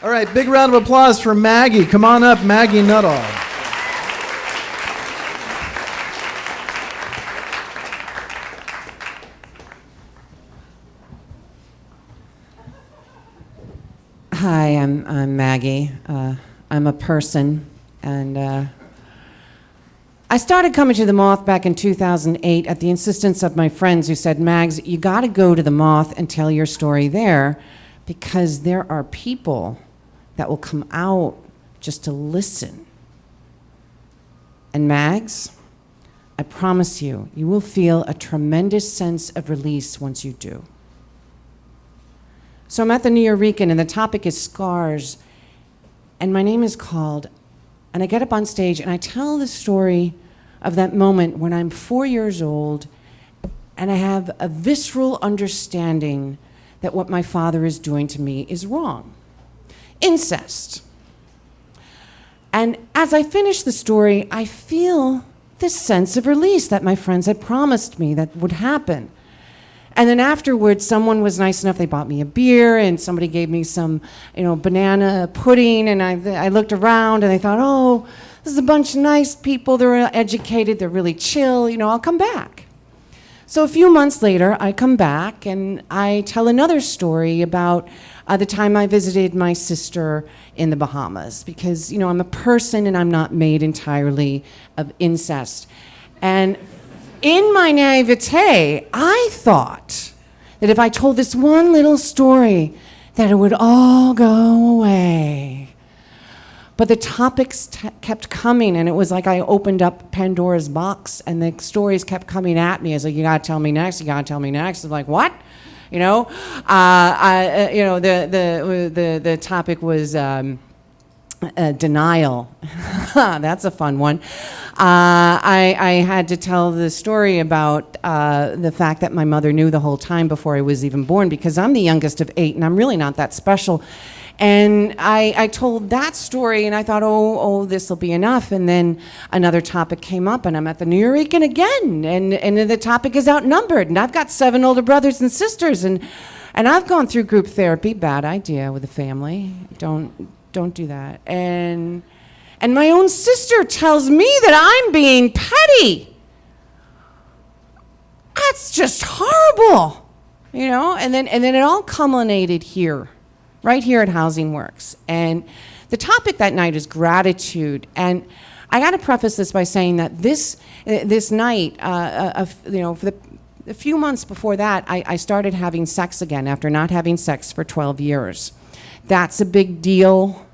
All right, big round of applause for Maggie. Come on up, MaggieNuttall. Hi, I'm Maggie. I'm a person, and I started coming to the Moth back in 2008 at the insistence of my friends who said, Mags, you got to go to the Moth and tell your story there, because there are people that will come out just to listen. And Mags, I promise you, you will feel a tremendous sense of release once you do. So I'm at the Nuyorican, and the topic is scars, and my name is called, and I get up on stage and I tell the story of that moment when I'm 4 years old and I have a visceral understanding that what my father is doing to me is wrong. Incest. And as I finish the story, I feel this sense of release that my friends had promised me that would happen. And then afterwards, someone was nice enough, they bought me a beer, and somebody gave me some, banana pudding, and I looked around, and I thought, oh, this is a bunch of nice people, they're educated, they're really chill, I'll come back. So a few months later, I come back, and I tell another story about the time I visited my sister in the Bahamas, because, I'm a person, and I'm not made entirely of incest. And in my naivete, I thought that if I told this one little story, that it would all go away. But the topics kept coming, and it was like I opened up Pandora's box, and the stories kept coming at me. I was like, you gotta tell me next, you gotta tell me next. I'm like, what? The topic was denial. That's a fun one. I had to tell the story about the fact that my mother knew the whole time before I was even born, because I'm the youngest of 8 and I'm really not that special. And I told that story, and I thought, oh, this will be enough. And then another topic came up, and I'm at the Nuyorican again, and the topic is outnumbered. And I've got 7 older brothers and sisters, and I've gone through group therapy. Bad idea with a family. Don't do that. And my own sister tells me that I'm being petty. That's just horrible, And then it all culminated here, right here at Housing Works. And the topic that night is gratitude. And I got to preface this by saying that this night, for a few months before that, I started having sex again after not having sex for 12 years. That's a big deal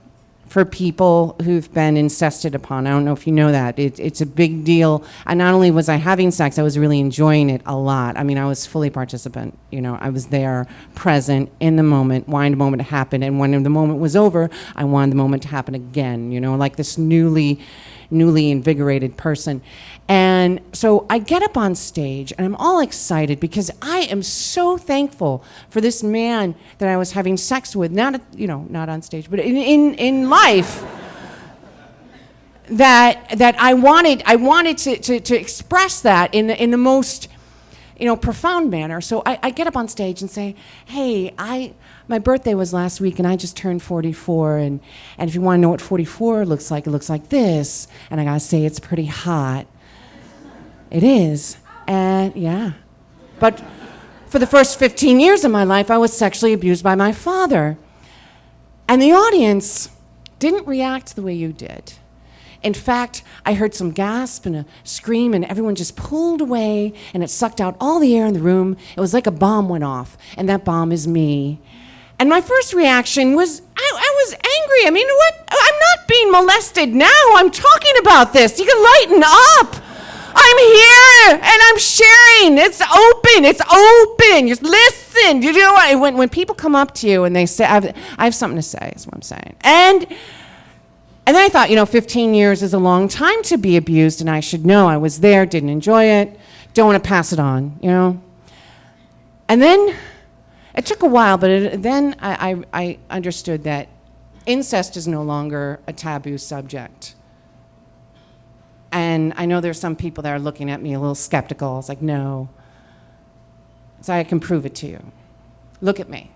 for people who've been incested upon. I don't know if you know that. It's a big deal. And not only was I having sex, I was really enjoying it a lot. I mean, I was fully participant. I was there, present, in the moment, wanting the moment to happen. And when the moment was over, I wanted the moment to happen again, like this newly invigorated person. And so I get up on stage, and I'm all excited because I am so thankful for this man that I was having sex with, not on stage, but in life, that I wanted to express that in the most profound manner. So I get up on stage and say, hey, my birthday was last week, and I just turned 44, and if you want to know what 44 looks like, it looks like this, and I gotta say it's pretty hot. It is, and yeah. But for the first 15 years of my life, I was sexually abused by my father. And the audience didn't react the way you did. In fact, I heard some gasp and a scream, and everyone just pulled away, and it sucked out all the air in the room. It was like a bomb went off, and that bomb is me. And my first reaction was, I was angry. I mean, what? I'm not being molested now. I'm talking about this. You can lighten up. I'm here, and I'm sharing. It's open. Just listen. You know what? When people come up to you and they say, I have something to say, is what I'm saying. And then I thought, 15 years is a long time to be abused, and I should know. I was there, didn't enjoy it, don't want to pass it on, And then it took a while, but then I understood that incest is no longer a taboo subject. And I know there's some people that are looking at me a little skeptical. It's like, no. So I can prove it to you. Look at me.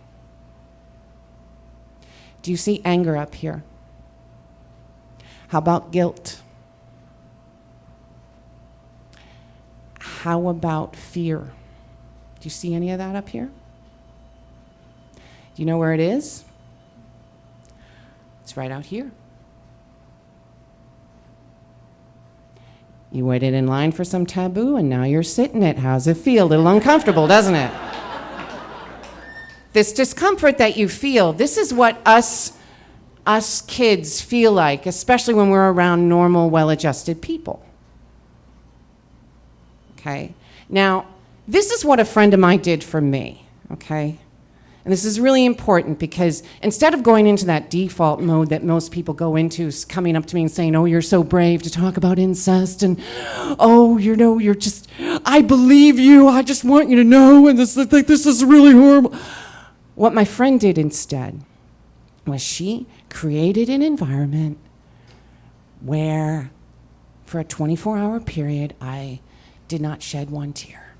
Do Do you see anger up here? How about guilt? How about fear? Do you see any of that up here? Do you know where it is? It's right out here. You waited in line for some taboo, and now you're sitting it. How's it feel? A little uncomfortable, doesn't it? This discomfort that you feel, this is what us kids feel like, especially when we're around normal, well-adjusted people. Okay? Now, this is what a friend of mine did for me, okay? And this is really important because instead of going into that default mode that most people go into, coming up to me and saying, oh, you're so brave to talk about incest, and oh, you're just, I believe you, I just want you to know, and this is really horrible. What my friend did instead was she created an environment where for a 24-hour period, I did not shed one tear.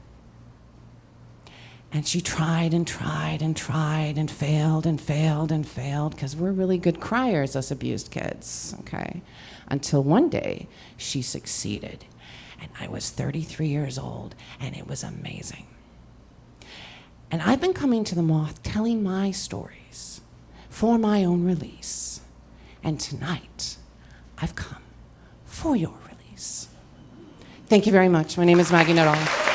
And she tried and tried and tried and failed and failed and failed, because we're really good criers, us abused kids, okay? Until one day, she succeeded. And I was 33 years old, and it was amazing. And I've been coming to the Moth telling my stories for my own release. And tonight, I've come for your release. Thank you very much. My name is Maggie Nuttall.